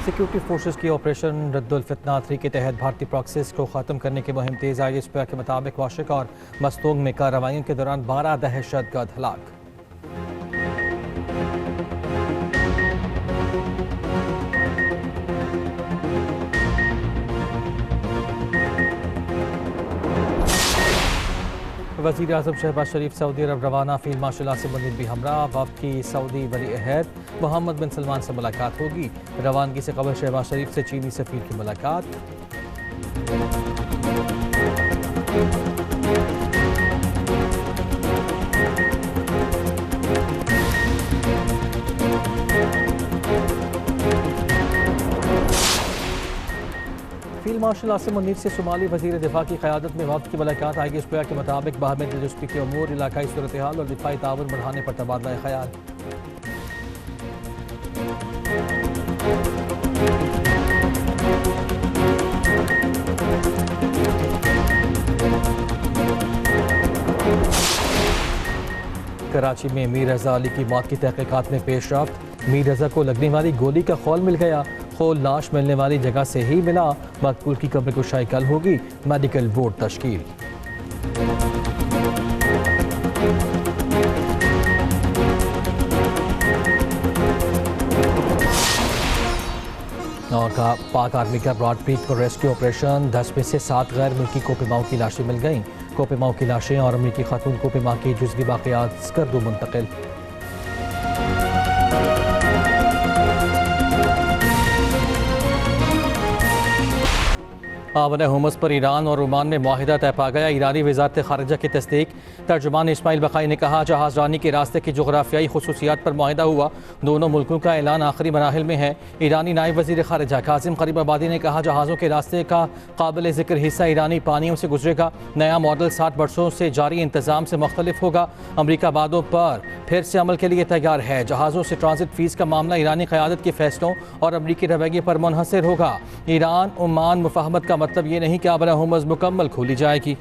Security forces की operation Raddul फितना 3 के तहत भारतीय प्रॉक्सीज को ख़त्म करने की मुहिम तेज़ आई। इस के मुताबिक वाशिक और मस्तूंग में कार्रवाइयों के दौरान 12 दहशतगर्द हलाक। वज़ीर आज़म शहबाज शरीफ सऊदी अरब रवाना। फील्ड मार्शल आसिम मुनीर भी हमरा। वफ़द की सऊदी वली अहद मोहम्मद बिन सलमान से मुलाकात होगी। रवानगी से कबल शहबाज शरीफ से चीनी सफ़ीर की मुलाकात। फील्ड मार्शल आसिम मुनीर से शुमाली वज़ीर दिफा की क़यादत में वफ़द की मुलाकात। आईजी स्पीआर के मुताबिक बाहमी दिलचस्पी के अमूर, इलाकाई सूरत हाल और दिफाई ताउन बढ़ाने पर तबादला ख्याल। कराची में मीर रज़ा अली की मौत की तहक़ीक़ात में पेशरफ्त। मीर रज़ा को लगने वाली गोली का खौल मिल गया। खोल लाश मिलने वाली जगह से ही मिला। मकबूल की कब्र कुशाई कल होगी। मेडिकल बोर्ड तश्कील। और पाक आर्मी का ब्रॉडपीट को रेस्क्यू ऑपरेशन। 10 में से 7 गैर मुल्की कोपेमाओं की लाशें मिल गईं। कोपेमाओं की लाशें और अमरीकी खातून कोपेमा की जुज़वी बाक़ियात स्कर्दू मुंतकिल। आवन हुमस पर ईरान और ओमान में मुआहिदा तय पा गया। ईरानी वज़ारत ख़ारिजा की तस्दीक। तर्जुमान इस्माइल बक़ाई ने कहा, जहाज़ रानी के रास्ते की जोग्राफियाई खुसूसियात पर मुआहिदा हुआ। दोनों मुल्कों का ऐलान आखिरी मराहिल में है। ईरानी नायब वज़ीर ख़ारिजा कासिम ग़रीबाबादी ने कहा, जहाज़ों के रास्ते का काबिल ज़िक्र हिस्सा ईरानी पानियों से गुजरेगा। नया मॉडल 60 वर्षों से जारी इंतज़ाम से मुख्तलिफ होगा। अमरीका वादों पर फिर से अमल के लिए तैयार है। जहाज़ों से ट्रांजिट फ़ीस का मामला ईरानी क़यादत के फ़ैसलों और अमरीकी रवैये पर मुनहसर होगा। ईरान ओमान मुफ़ाहमत का मतलब ये नहीं कि आबरा हुमस मुकम्मल खोली जाएगी।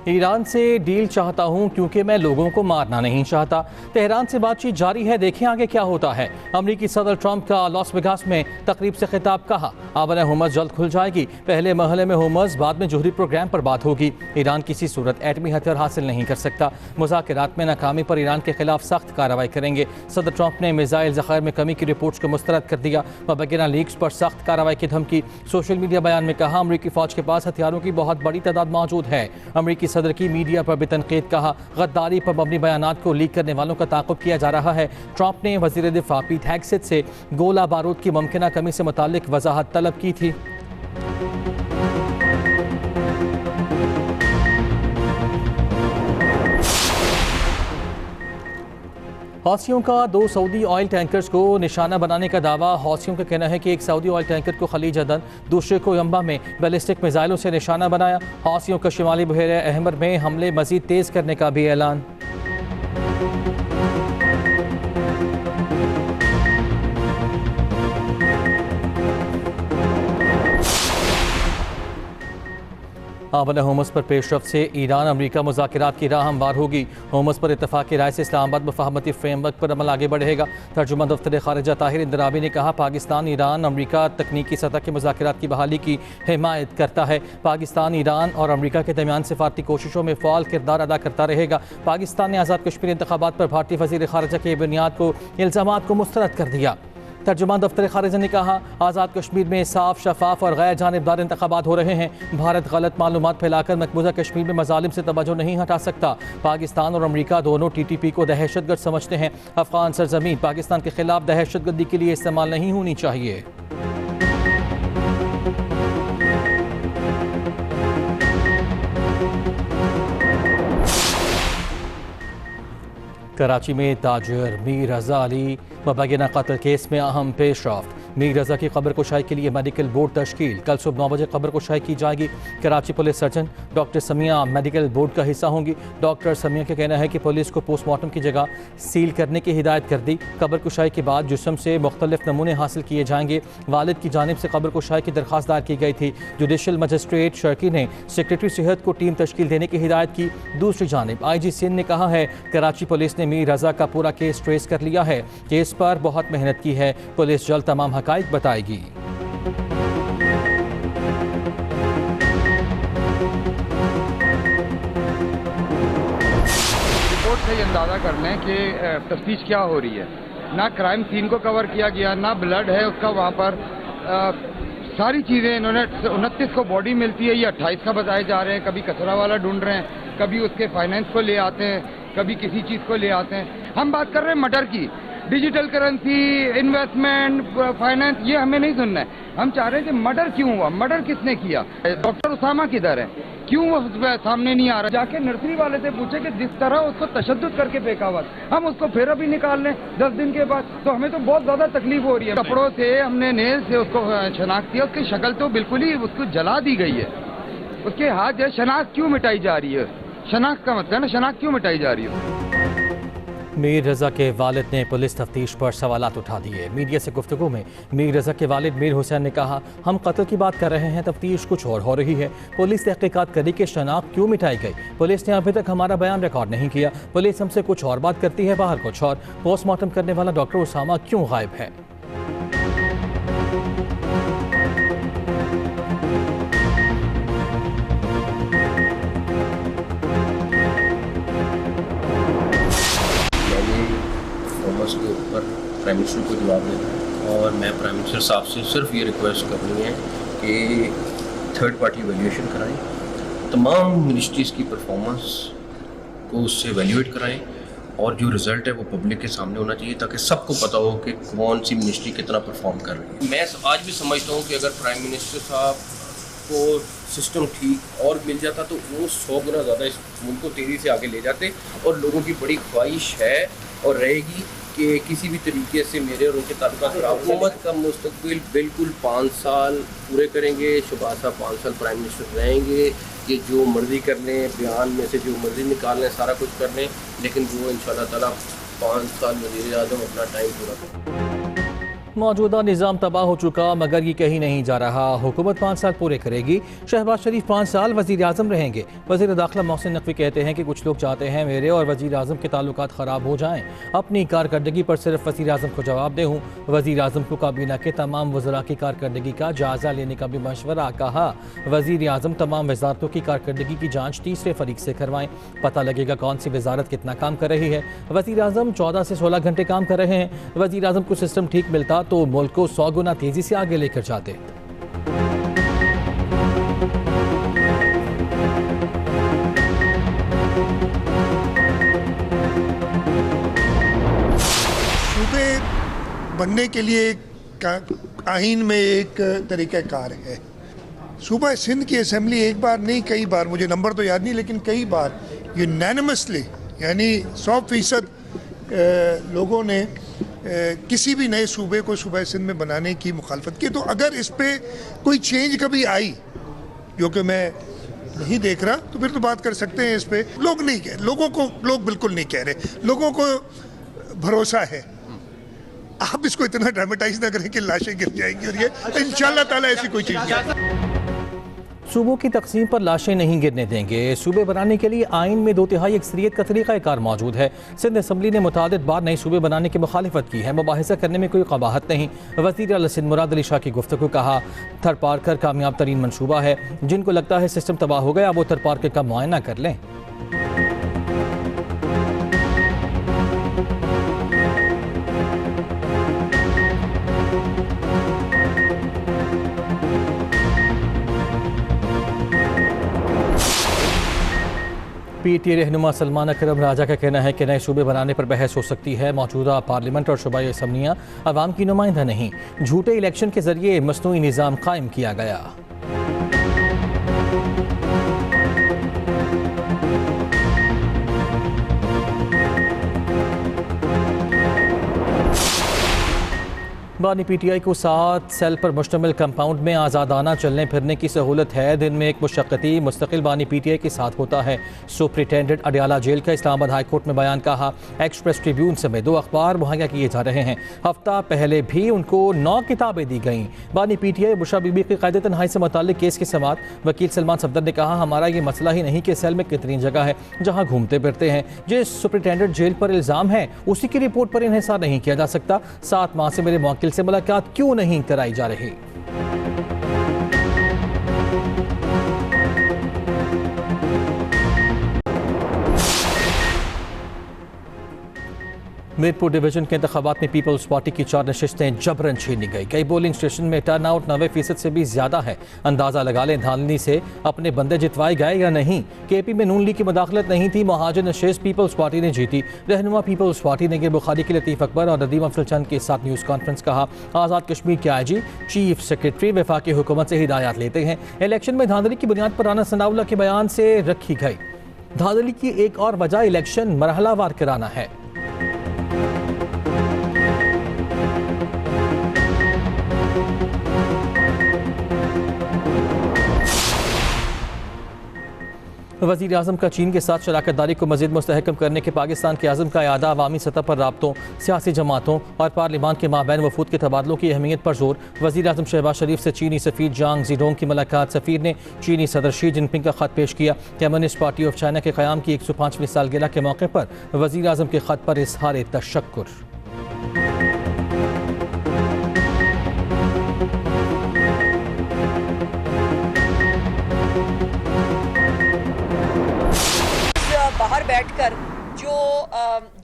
ईरान से डील चाहता हूं क्योंकि मैं लोगों को मारना नहीं चाहता। तेहरान से बातचीत जारी है, देखें आगे क्या होता है। अमरीकी सदर ट्रंप का लॉस वेगास में तकरीब से खिताब। कहा, आबरा हुमस जल्द खुल जाएगी। पहले महले में हुमस, बाद में जोहरी प्रोग्राम पर बात होगी। ईरान किसी सूरत एटमी हथियार हासिल नहीं कर सकता। मुज़ाकरात में नाकामी पर ईरान के खिलाफ सख्त कार्रवाई करेंगे। सदर ट्रंप ने मिसाइल ज़ख़ायर में कमी की रिपोर्ट्स को मुस्तरद कर दिया। मुबैना लीक्स पर सख्त कार्रवाई की धमकी। सोशल मीडिया बयान में कहा, अमरीकी फ़ौज के पास हथियारों की बहुत बड़ी तादाद मौजूद है। अमरीकी सदर की मीडिया पर भी तनकीद। कहा, गद्दारी पर मबनी बयानात को लीक करने वालों का ताक़ुब किया जा रहा है। ट्रंप ने वज़ीर दिफ़ा पीट हेगसेथ से गोला बारूद की मुमकिना कमी से मुताल्लिक वज़ाहत तलब की थी। हौसियों का 2 सऊदी ऑयल टैंकर्स को निशाना बनाने का दावा। हौसियों का कहना है कि एक सऊदी ऑयल टैंकर को खलीज अदन, दूसरे को यंबा में बैलिस्टिक मिसाइलों से निशाना बनाया। हौसियों का शिमाली बहर अहमर में हमले मजीद तेज़ करने का भी ऐलान। आबरा हुमस पर पेशरफ्त से ईरान अमरीका मुज़ाकरात की राह हमवार होगी। हुमस पर इत्तफ़ाक़ की राय से इस्लामाबाद मुफ़ाहमती फ्रेमवर्क पर अमल आगे बढ़ेगा। तर्जुमान दफ्तर ख़ारिजा ताहिर इंदराबी ने कहा, पाकिस्तान ईरान अमरीका तकनीकी सतह के मुज़ाकरात की बहाली की हिमायत करता है। पाकिस्तान ईरान और अमरीका के दरमियान सिफारती कोशिशों में फ़ाल किरदार अदा करता रहेगा। पाकिस्तान ने आज़ाद कश्मीर इंतखाबात पर भारतीय वज़ीर ख़ारिजा के बुनियाद को इल्ज़ामात को मुस्तरद कर दिया। तर्जुमान दफ्तर ख़ारिजा ने कहा, आज़ाद कश्मीर में साफ, शफाफ और गैर जानिबदार इंतखाबात हो रहे हैं। भारत गलत मालूमात फैलाकर मकबूजा कश्मीर में मजालिम से तवज्जो नहीं हटा सकता। पाकिस्तान और अमरीका दोनों TTP को दहशतगर्द समझते हैं। अफगान सरजमीन पाकिस्तान के खिलाफ दहशतगर्दी के लिए इस्तेमाल नहीं होनी चाहिए। कराची में ताजिर मीर रज़ा अली मुबैना कत्ल केस में अहम पेशरफ्त। मीर रजा की कब्र कुशाई के लिए मेडिकल बोर्ड तश्कील। कल सुबह 9 बजे कब्र कुशाई की जाएगी। Karachi police surgeon doctor Samiya medical board का हिस्सा होंगी। डॉक्टर समिया का कहना है कि पुलिस को पोस्टमार्टम की जगह सील करने की हिदायत कर दी। कब्र कुशाई के बाद जिस्म से मुख्तलिफ नमूने हासिल किए जाएंगे। वालिद की जानिब से कब्र कुशाई की दरख्वास्त दायर की गई थी। जुडिशल मजिस्ट्रेट शर्की ने सेक्रेटरी सेहत को टीम तश्कील देने की हिदायत की। दूसरी जानिब IG सिंध ने कहा है कराची पुलिस ने मीर रजा का पूरा केस ट्रेस कर लिया है। केस पर बहुत मेहनत की है। पुलिस जल्द तमाम हकाइक बताएगी। रिपोर्ट से ही अंदाज़ा कर लें कि तफ्तीश क्या हो रही है। ना क्राइम सीन को कवर किया गया, ना ब्लड है उसका वहाँ पर। सारी चीज़ें इन्होंने 29 को बॉडी मिलती है, ये 28 का बताए जा रहे हैं। कभी कचरा वाला ढूंढ रहे हैं, कभी उसके फाइनेंस को ले आते हैं, कभी किसी चीज़ को ले आते हैं। हम बात कर रहे हैं मर्डर की। डिजिटल करेंसी, इन्वेस्टमेंट, फाइनेंस, ये हमें नहीं सुनना है। हम चाह रहे हैं कि मर्डर क्यों हुआ, मर्डर किसने किया, डॉक्टर उसामा किधर है, क्यों वो सामने नहीं आ रहा। जाके नर्सरी वाले से पूछे कि जिस तरह उसको तशद्दुद करके फेंका हुआ, हम उसको फिर अभी निकाल लें 10 दिन के बाद, तो हमें तो बहुत ज्यादा तकलीफ हो रही है। कपड़ों से हमने नेल से उसको शनाख्त किया, उसकी शक्ल तो बिल्कुल ही उसको जला दी गई है। उसके हाथ जो शनाख्त क्यों मिटाई जा रही है, शनाख्त का मतलब ना, शनाख्त क्यों मिटाई जा रही है। मीर रजा के वालिद ने पुलिस तफ्तीश पर सवालात उठा दिए। मीडिया से गुफ्तगू में मीर रजा के वालिद मीर हुसैन ने कहा, हम कत्ल की बात कर रहे हैं, तफ्तीश कुछ और हो रही है। पुलिस तहकीकात करी कि शनाख्त क्यों मिटाई गई। पुलिस ने अभी तक हमारा बयान रिकॉर्ड नहीं किया। पुलिस हमसे कुछ और बात करती है, बाहर कुछ और। पोस्टमार्टम करने वाला डॉक्टर उसामा क्यों गायब है। के ऊपर प्राइम मिनिस्टर को जवाब देना है और मैं प्राइम मिनिस्टर साहब से सिर्फ ये रिक्वेस्ट करनी है कि थर्ड पार्टी वैल्यूएशन कराएं, तमाम मिनिस्ट्रीज़ की परफॉर्मेंस को उससे वैल्यूएट कराएं और जो रिज़ल्ट है वो पब्लिक के सामने होना चाहिए ताकि सबको पता हो कि कौन सी मिनिस्ट्री कितना परफॉर्म कर रही है। मैं आज भी समझता हूँ कि अगर प्राइम मिनिस्टर साहब को सिस्टम ठीक और मिल जाता तो वो 100 गुना ज़्यादा इस मुल्क को तेज़ी से आगे ले जाते। और लोगों की बड़ी ख्वाहिश है और रहेगी कि किसी भी तरीके से मेरे और उनके ताल्लुकात खराब। हुकूमत का मुस्तकबिल बिल्कुल 5 साल पूरे करेंगे। शहबाज साहब 5 साल प्राइम मिनिस्टर रहेंगे। ये जो मर्जी कर लें, बयान में से जो मर्जी निकाल लें, सारा कुछ कर लें, लेकिन वो इंशाअल्लाह ताला 5 साल वज़ीर आज़म अपना टाइम पूरा करें। मौजूदा निज़ाम तबाह हो चुका मगर ये कहीं नहीं जा रहा। हुकूमत 5 साल पूरे करेगी। शहबाज शरीफ 5 साल वज़ीर आज़म रहेंगे। वज़ीर दाखिला मोहसिन नकवी कहते हैं कि कुछ लोग चाहते हैं मेरे और वज़ीर आज़म के ताल्लुकात ख़राब हो जाएं। अपनी कारकर्दगी पर सिर्फ वज़ीर आज़म को जवाब दे हूँ। वज़ीर आज़म को काबीना के तमाम वज़रा की कारकर्दगी का जायज़ा लेने का भी मशवरा। कहा वज़ीर आज़म तमाम वज़ारतों की कारकर्दगी की जाँच तीसरे फरीक से करवाएं, पता लगेगा कौन सी वज़ारत कितना काम कर रही है। वज़ीर आज़म 14 से 16 घंटे काम कर रहे हैं। वज़ीर आज़म को सिस्टम ठीक मिलता तो मुल्क को 100 गुना तेजी से आगे लेकर जाते। सूबे बनने के लिए आईन में एक तरीक़ाकार है। सूबा सिंध की असेंबली एक बार नहीं कई बार, मुझे नंबर तो याद नहीं, लेकिन कई बार यूनानिमसली यानी 100% लोगों ने किसी भी नए सूबे को सूबा सिंध में बनाने की मुखालफत की। तो अगर इस पर कोई चेंज कभी आई, जो कि मैं नहीं देख रहा, तो फिर तो बात कर सकते हैं इस पर। लोग नहीं कह, लोग बिल्कुल नहीं कह रहे। लोगों को भरोसा है। आप इसको इतना ड्रामेटाइज ना करें कि लाशें गिर जाएंगी और ये इंशाअल्लाह ताला ऐसी कोई चीज़ नहीं। सूबों की तकसीम पर लाशें नहीं गिरने देंगे। सूबे बनाने के लिए आइन में 2/3 अक्सरियत का तरीक़ाकार मौजूद है। सिंध असम्बली ने मुतादिद बार नए सूबे बनाने की मुखालिफत की है। मुबाहिसा करने में कोई कबाहत नहीं। वज़ीर आला सिंध मुराद अली शाह की गुफ्तगू। कहा थरपारकर कामयाब तरीन मनसूबा है। जिनको लगता है सिस्टम तबाह हो गया वो थरपारकर का मुआयना कर लें। PTA रहनुमा सलमान अकरम राजा का कहना है कि नए सूबे बनाने पर बहस हो सकती है। मौजूदा पार्लियामेंट और सूबाई असम्बलियाँ अवाम की नुमाइंदा नहीं। झूठे इलेक्शन के जरिए मसनूई निज़ाम कायम किया गया। बानी पीटीआई को 7 सेल पर मुश्तमिल कंपाउंड में आज़ादाना चलने फिरने की सहूलत है। दिन में एक मुशक्कती मुस्तकिल बानी पीटीआई के साथ होता है। सुप्रिटेंडेंट अडियाला जेल का इस्लामाबाद हाई कोर्ट में बयान कहा। एक्सप्रेस ट्रिब्यून समेत 2 अखबार मुहैया किए जा रहे हैं। हफ्ता पहले भी उनको 9 किताबें दी गईं। बानी पीटीआई बुशरा बीबी की क़ैद तन्हाई से मुताल्लिक केस की समाअत वकील सलमान सफदर ने कहा, हमारा ये मसला ही नहीं कि सेल में कितनी जगह है जहाँ घूमते फिरते हैं। जिस सुप्रिटेंडेंट जेल पर इल्ज़ाम है उसी की रिपोर्ट पर इन्हिसार नहीं किया जा सकता। 7 माह से मेरे मुवक्किल से मुलाकात क्यों नहीं कराई जा रही? मीरपुर डिवीजन के इंतखाबात में पीपल्स पार्टी की 4 नशिस्तें जबरन छीनी गई। कई पोलिंग स्टेशन में टर्न आउट 90% से भी ज्यादा है। अंदाजा लगा लें धांधली से अपने बंदे जितवाए गए या नहीं। केपी में नून लीग की मुदाखलत नहीं थी। महाजन नशिस्त पीपल्स पार्टी ने जीती। रहनुमा पीपल्स पार्टी ने गिर बुखारी के लतीफ़ अकबर और नदीम अफजल चंद के साथ न्यूज़ कॉन्फ्रेंस कहा। आज़ाद कश्मीर के IG चीफ सेक्रेटरी वफाकी हुकूमत से हिदायत लेते हैं। इलेक्शन में धांधली की बुनियाद पर राना सनाउल्लाह के बयान से रखी गई। धांधली की एक और वजह इलेक्शन मरहलावार कराना है। वज़ीर आज़म का चीन के साथ शराकतदारी को मज़ीद मुस्तहकम करने के पाकिस्तान के आज़म का इरादा अवामी सतह पर राब्तों, सियासी जमातों और पार्लिमान के माबैन वफूद के तबादलों की अहमियत पर जोर। वज़ीर आज़म शहबाज शरीफ से चीनी सफ़ीर जांग जीडोंग की मुलाकात। सफ़ीर ने चीनी सदर शी जिनपिंग का ख़त पेश किया। कम्युनिस्ट पार्टी ऑफ चाइना के क़याम की 105वीं सालगिरह के मौके पर वज़ीर आज़म के ख़त पर इज़हार तशक्कुर। बाहर बैठकर जो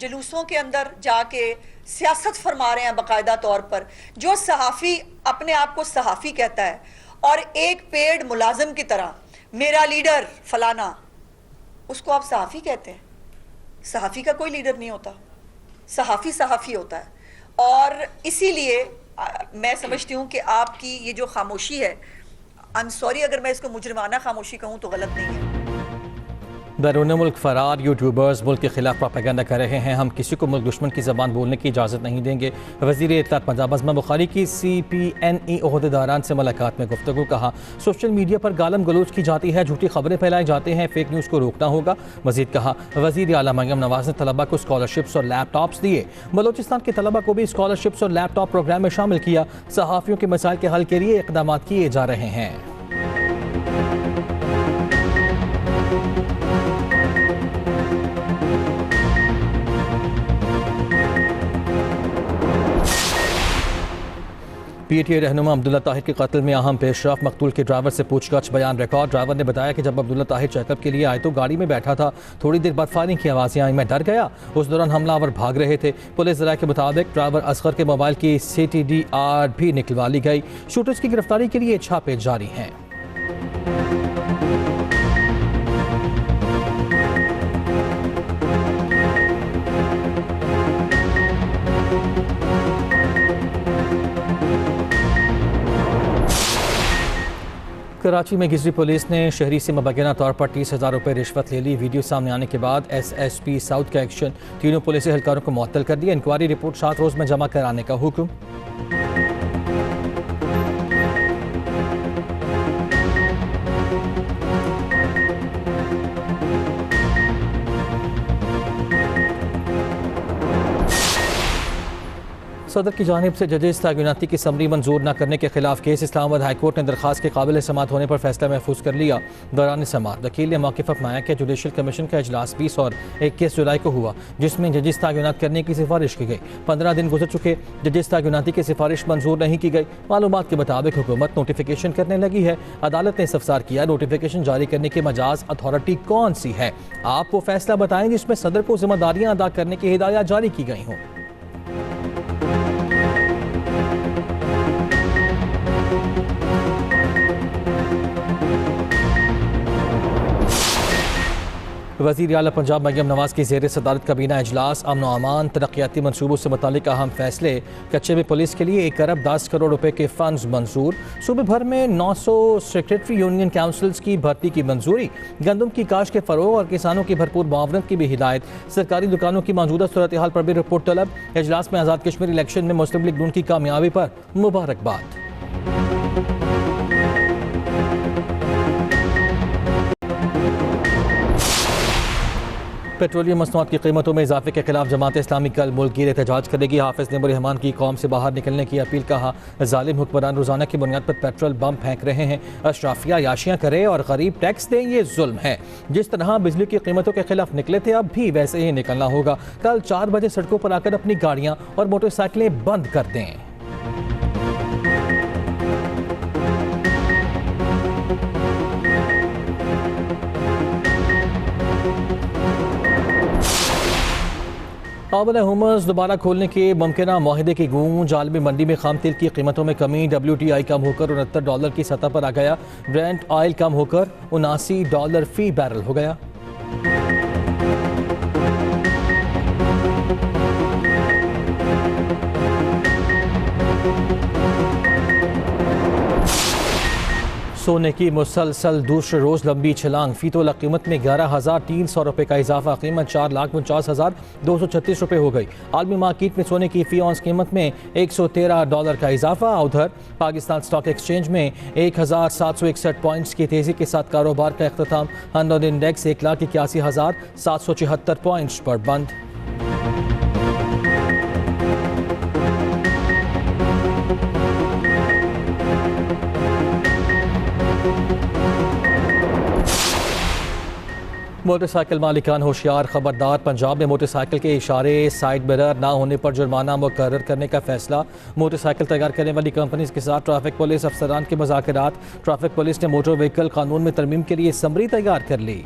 जुलूसों के अंदर जाके सियासत फरमा रहे हैं बाकायदा तौर पर, जो सहाफ़ी अपने आप को सहाफ़ी कहता है और एक पेड मुलाजिम की तरह मेरा लीडर फलाना, उसको आप सहाफ़ी कहते हैं? सहाफ़ी का कोई लीडर नहीं होता, सहाफ़ी सहाफ़ी होता है। और इसीलिए मैं समझती हूँ कि आपकी ये जो खामोशी है, आई एम सॉरी अगर मैं इसको मुजरिमाना खामोशी कहूँ तो गलत नहीं है। बैरून मुल्क फरार यूट्यूबर्स मुल्क के खिलाफ प्रोपेगेंडा कर रहे हैं। हम किसी को मुल्क दुश्मन की ज़बान बोलने की इजाज़त नहीं देंगे। वज़ीर इत्तलात पंजाब अज़मा बुखारी की CPNE ओहदेदारान से मुलाकात में गुफ्तगू। कहा, सोशल मीडिया पर गालम गलोच की जाती है, झूठी खबरें फैलाई जाती हैं, फेक न्यूज़ को रोकना होगा। मज़ीद कहा, वज़ीर आला मरियम नवाज़ ने तलबा को स्कॉलरशिप्स और लैपटॉप्स दिए। बलोचिस्तान के तलबा को भी स्कॉलरशिप्स और लैपटॉप प्रोग्राम में शामिल किया। सहाफ़ियों के मसाइल के हल के लिए इक़दाम किए जा रहे हैं। PTI रहनुमा अब्दुल्ला ताहिर के कत्ल में अहम पेशरफ। मकतूल के ड्राइवर से पूछताछ बयान रिकॉर्ड। ड्राइवर ने बताया कि जब अब्दुल्ला ताहिर चेकअप के लिए आए तो गाड़ी में बैठा था। थोड़ी देर बाद फायरिंग की आवाज़ें आई, मैं डर गया। उस दौरान हमलावर भाग रहे थे। पुलिस ज़राए के मुताबिक ड्राइवर असगर के मोबाइल की CTDR भी निकलवा ली गई। शूटर्स की गिरफ्तारी के लिए छापे जारी हैं। कराची में गिजरी पुलिस ने शहरी से मुबैना तौर पर 30,000 रुपये रिश्वत ले ली। वीडियो सामने आने के बाद SSP साउथ का एक्शन। तीनों पुलिस एहलकारों को मुअत्तल कर दिया। इंक्वायरी रिपोर्ट 7 रोज़ में जमा कराने का हुक्म। सदर की जानिब से जजेस तैनाती की समरी मंजूर न करने के खिलाफ केस। इस्लामाबाद हाई कोर्ट ने दरखास्त के काबिल समाअत होने पर फैसला महफूज कर लिया। दौरान समाअत वकील ने मौक़िफ़ अपनाया कि जुडिशल कमीशन का इजलास 20 और 21 जुलाई को हुआ, जिसमें जजेस तैनात करने की सिफारिश की गई। 15 दिन गुजर चुके, जजेस तैनाती की सिफारिश मंजूर नहीं की गई। मालूमात के मुताबिक हुकूमत नोटिफिकेशन करने लगी है। अदालत ने इस्तफसार किया, नोटिफिकेशन जारी करने की मजाज अथॉरिटी कौन सी है? आप वो फैसला बताएं जिसमें सदर को जिम्मेदारियां अदा करने की हिदायत जारी की गई हों। वज़ीर आला पंजाब मरियम नवाज की ज़ेर सदारत काबीना इजलास, अमन व अमान, तरक्याती मनसूबों से मुतालिक अहम फैसले। कच्चे में पुलिस के लिए 1 अरब 10 करोड़ रुपए के फंड्स मंजूर। सूबे भर में 900 सेक्रेटरी यूनियन काउंसिल्स की भर्ती की मंजूरी। गंदम की काश के फ़रोग़ और किसानों की भरपूर मुआवनत की भी हिदायत। सरकारी दुकानों की मौजूदा सूरत हाल पर भी रिपोर्ट तलब। इजलास में आज़ाद कश्मीर इलेक्शन में मुस्लिम लीग नून की कामयाबी पर मुबारकबाद। पेट्रोलियम मसनूआत की कीमतों में इजाफे के खिलाफ जमात इस्लामी कल मुल्क गिर एहतजाज करेगी। हाफिज नेमुर रहमान की कौम से बाहर निकलने की अपील। कहा, जालिम हुक्मरान रोजाना की बुनियाद पर पेट्रोल बम फेंक रहे हैं। अशराफिया याशियाँ करे और गरीब टैक्स दें, ये जुल्म है। जिस तरह बिजली की कीमतों के खिलाफ निकले थे, अब भी वैसे ही निकलना होगा। कल 4 बजे सड़कों पर आकर अपनी गाड़ियाँ और मोटरसाइकिलें बंद कर दें। काबुल हुमस दोबारा खोलने के मुमकिना मुआहदे की गूंज। आलमी मंडी में खाम तेल की कीमतों में कमी। WTI कम होकर $69 की सतह पर आ गया। ब्रेंट ऑयल कम होकर $79 फी बैरल हो गया। सोने की मुसलसल दूसरे रोज लंबी छलांग। फी तोला कीमत में 11,300 रुपये का इजाफा। कीमत $4,49,236 रुपये हो गई। आलमी मार्केट में सोने की फी ऑन्स कीमत में $113 का इजाफा। उधर पाकिस्तान स्टॉक एक्सचेंज में 1,761 पॉइंट्स की तेजी के साथ कारोबार का अख्ताम। हंडोड इंडेक्स 1,81,774 पॉइंट्स पर बंद। मोटरसाइकिल मालिकान होशियार, खबरदार। पंजाब में मोटरसाइकिल के इशारे साइड मिरर ना होने पर जुर्माना मुकर्रर करने का फैसला। मोटरसाइकिल तैयार करने वाली कंपनीज के साथ ट्रैफिक पुलिस अफसरान के मुज़ाकरात। ट्रैफिक पुलिस ने मोटर व्हीकल कानून में तरमीम के लिए समरी तैयार कर ली।